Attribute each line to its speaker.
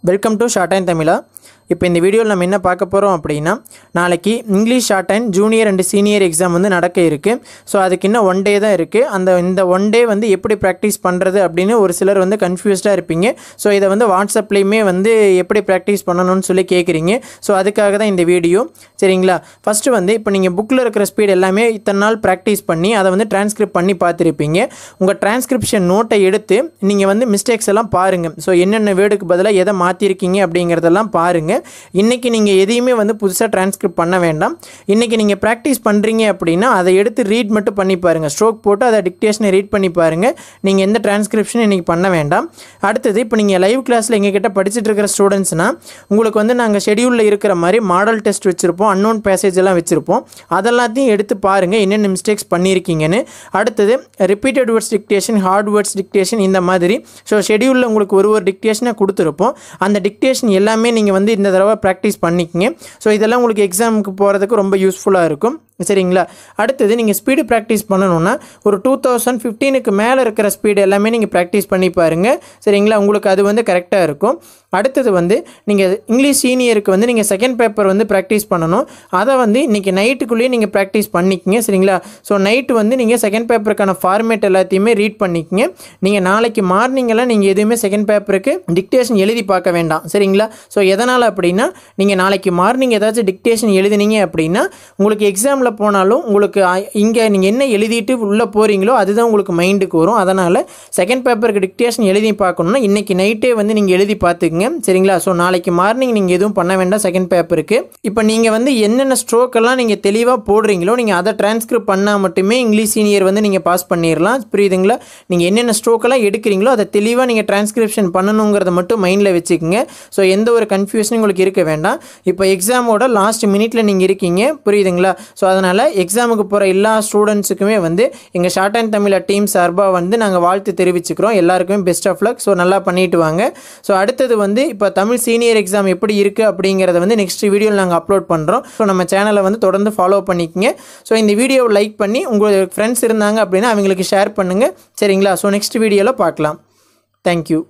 Speaker 1: Welcome to short and தமிழா. இப்போ இந்த வீடியோவில் நம்ம என்ன பார்க்க போகிறோம் அப்படின்னா, நாளைக்கு English short and junior and senior exam வந்து நடக்க இருக்குது. ஸோ அதுக்கு இன்னும் 1 டே தான் இருக்குது. இந்த 1 டே வந்து எப்படி ப்ராக்டிஸ் பண்ணுறது அப்படின்னு ஒரு சிலர் வந்து கன்ஃபியூஸ்டாக இருப்பீங்க. ஸோ இதை வந்து வாட்ஸ்அப்லேயுமே வந்து எப்படி ப்ராக்டிஸ் பண்ணணும்னு சொல்லி கேட்குறீங்க. ஸோ அதுக்காக தான் இந்த வீடியோ, சரிங்களா? ஃபஸ்ட்டு வந்து இப்போ நீங்கள் புக்கில் இருக்கிற ஸ்பீட் எல்லாமே இத்தனை நாள் ப்ராக்டிஸ் பண்ணி அதை வந்து டிரான்ஸ்கிரிப்ட் பண்ணி பார்த்துருப்பீங்க. உங்கள் டிரான்ஸ்கிரிப்ஷன் நோட்டை எடுத்து நீங்கள் வந்து மிஸ்டேக்ஸ் எல்லாம் பாருங்கள். ஸோ என்னென்ன வேர்டுக்கு பதிலாக எதை மாற்றிருக்கீங்க அப்படிங்கிறதெல்லாம் பாருங்கள். இன்றைக்கி நீங்கள் எதையுமே வந்து புதுசாக டிரான்ஸ்கிரிப்ட் பண்ண வேண்டாம். இன்றைக்கி நீங்கள் ப்ராக்டிஸ் பண்ணுறீங்க அப்படின்னா அதை எடுத்து ரீட் மட்டும் பண்ணி பாருங்கள். ஸ்ட்ரோக் போட்டு அதை டிக்டேஷனை ரீட் பண்ணி பாருங்கள். நீங்கள் எந்த டிரான்ஸ்கிரிப்ஷனும் இன்றைக்கி பண்ண வேண்டாம். அடுத்தது, இப்போ நீங்கள் லைவ் கிளாஸில் எங்ககிட்ட படிச்சுட்டு இருக்கிற ஸ்டூடெண்ட்ஸ்னால் உங்களுக்கு வந்து நாங்கள் ஷெடியூலில் இருக்கிற மாதிரி மாடல் டெஸ்ட் வச்சுருப்போம், அன்னோன் பேசேஜ் எல்லாம் வச்சுருப்போம். அதெல்லாத்தையும் எடுத்து பாருங்கள் என்னென்ன மிஸ்டேக்ஸ் பண்ணியிருக்கீங்கன்னு. அடுத்தது, repeated words dictation, heart words dictation, இந்த மாதிரி ஸோ ஷெடியூலில் உங்களுக்கு ஒரு டிக்டேஷனை கொடுத்துருப்போம். அந்த டிக்டேஷன் எல்லாமே நீங்கள் வந்து இந்த தடவை ப்ராக்டிஸ் பண்ணிக்கங்க. ஸோ இதெல்லாம் உங்களுக்கு எக்ஸாமுக்கு போகிறதுக்கு ரொம்ப யூஸ்ஃபுல்லாக இருக்கும், சரிங்களா? அடுத்தது, நீங்கள் ஸ்பீடு ப்ராக்டிஸ் பண்ணணுன்னா ஒரு 2015க்கு மேலே இருக்கிற ஸ்பீடு எல்லாமே நீங்கள் ப்ராக்டிஸ் பண்ணி பாருங்கள், சரிங்களா? உங்களுக்கு அது வந்து கரெக்டாக இருக்கும். அடுத்தது வந்து நீங்கள் இங்கிலீஷ் சீனியருக்கு வந்து நீங்கள் செகண்ட் பேப்பர் வந்து ப்ராக்டிஸ் பண்ணணும். அதை வந்து இன்றைக்கி நைட்டுக்குள்ளேயே நீங்கள் ப்ராக்டிஸ் பண்ணிக்கங்க, சரிங்களா? ஸோ நைட்டு வந்து நீங்கள் செகண்ட் பேப்பருக்கான ஃபார்மேட் எல்லாத்தையுமே ரீட் பண்ணிக்கங்க. நீங்கள் நாளைக்கு மார்னிங்கெல்லாம் நீங்கள் எதுவுமே செகண்ட் பேப்பருக்கு டிக்டேஷன் எழுதி பார்க்க வேண்டாம், சரிங்களா? ஸோ எதனால் அப்படின்னா, நீங்கள் நாளைக்கு மார்னிங் ஏதாச்சும் டிக்டேஷன் எழுதினீங்க அப்படின்னா உங்களுக்கு எக்ஸாமில் போனாலும் உங்களுக்கு இங்கே நீங்கள் என்ன எழுதிட்டு உள்ளே போகிறீங்களோ அதுதான் உங்களுக்கு மைண்டுக்கு வரும். அதனால் செகண்ட் பேப்பருக்கு டிக்டேஷன் எழுதி பார்க்கணுன்னா இன்றைக்கி நைட்டே வந்து நீங்கள் எழுதி பார்த்துக்குங்க, சரிங்களா? ஸோ நாளைக்கு மார்னிங் நீங்கள் எதுவும் பண்ண வேண்டாம் செகண்ட் பேப்பருக்கு. இப்போ நீங்கள் வந்து என்னென்ன ஸ்ட்ரோக்கெல்லாம் நீங்கள் தெளிவாக போடுறீங்களோ நீங்கள் அதை டிரான்ஸ்கிரிப்ட் பண்ணால் மட்டுமே இங்கிலீஷ் சீனியர் வந்து நீங்கள் பாஸ் பண்ணிடலாம், புரியுதுங்களா? நீங்கள் என்னென்ன ஸ்ட்ரோக்கெல்லாம் எடுக்கிறீங்களோ அதை தெளிவாக நீங்கள் டிரான்ஸ்கிரிப்ஷன் பண்ணணுங்கிறத மட்டும் மைண்டில் வச்சுக்கோங்க. ஸோ எந்த ஒரு கன்ஃபியூஷனும் உங்களுக்கு இருக்க வேண்டாம். இப்போ எக்ஸாமோட லாஸ்ட் மினிட்ல நீங்கள் இருக்கீங்க, புரியுதுங்களா? ஸோ அதனால் எக்ஸாமுக்கு போகிற எல்லா ஸ்டூடெண்ட்ஸுக்குமே வந்து எங்கள் ஷார்ட் அண்ட் தமிழா டீம் சார்பாக வந்து நாங்கள் வாழ்த்து தெரிவிச்சுக்கிறோம். எல்லாருக்குமே பெஸ்ட் ஆஃப் லக். ஸோ நல்லா பண்ணிட்டு வாங்க. ஸோ அடுத்தது வந்து இப்போ தமிழ் சீனியர் எக்ஸாம் எப்படி இருக்குது அப்படிங்கிறத வந்து நெக்ஸ்ட் வீடியோவில் நாங்கள் அப்லோட் பண்ணுறோம். ஸோ நம்ம சேனலை வந்து தொடர்ந்து ஃபாலோ பண்ணிக்கங்க. ஸோ இந்த வீடியோவை லைக் பண்ணி உங்களுக்கு ஃப்ரெண்ட்ஸ் இருந்தாங்க அப்படின்னா அவங்களுக்கு ஷேர் பண்ணுங்கள், சரிங்களா? ஸோ நெக்ஸ்ட் வீடியோவில் பார்க்கலாம். தேங்க்யூ.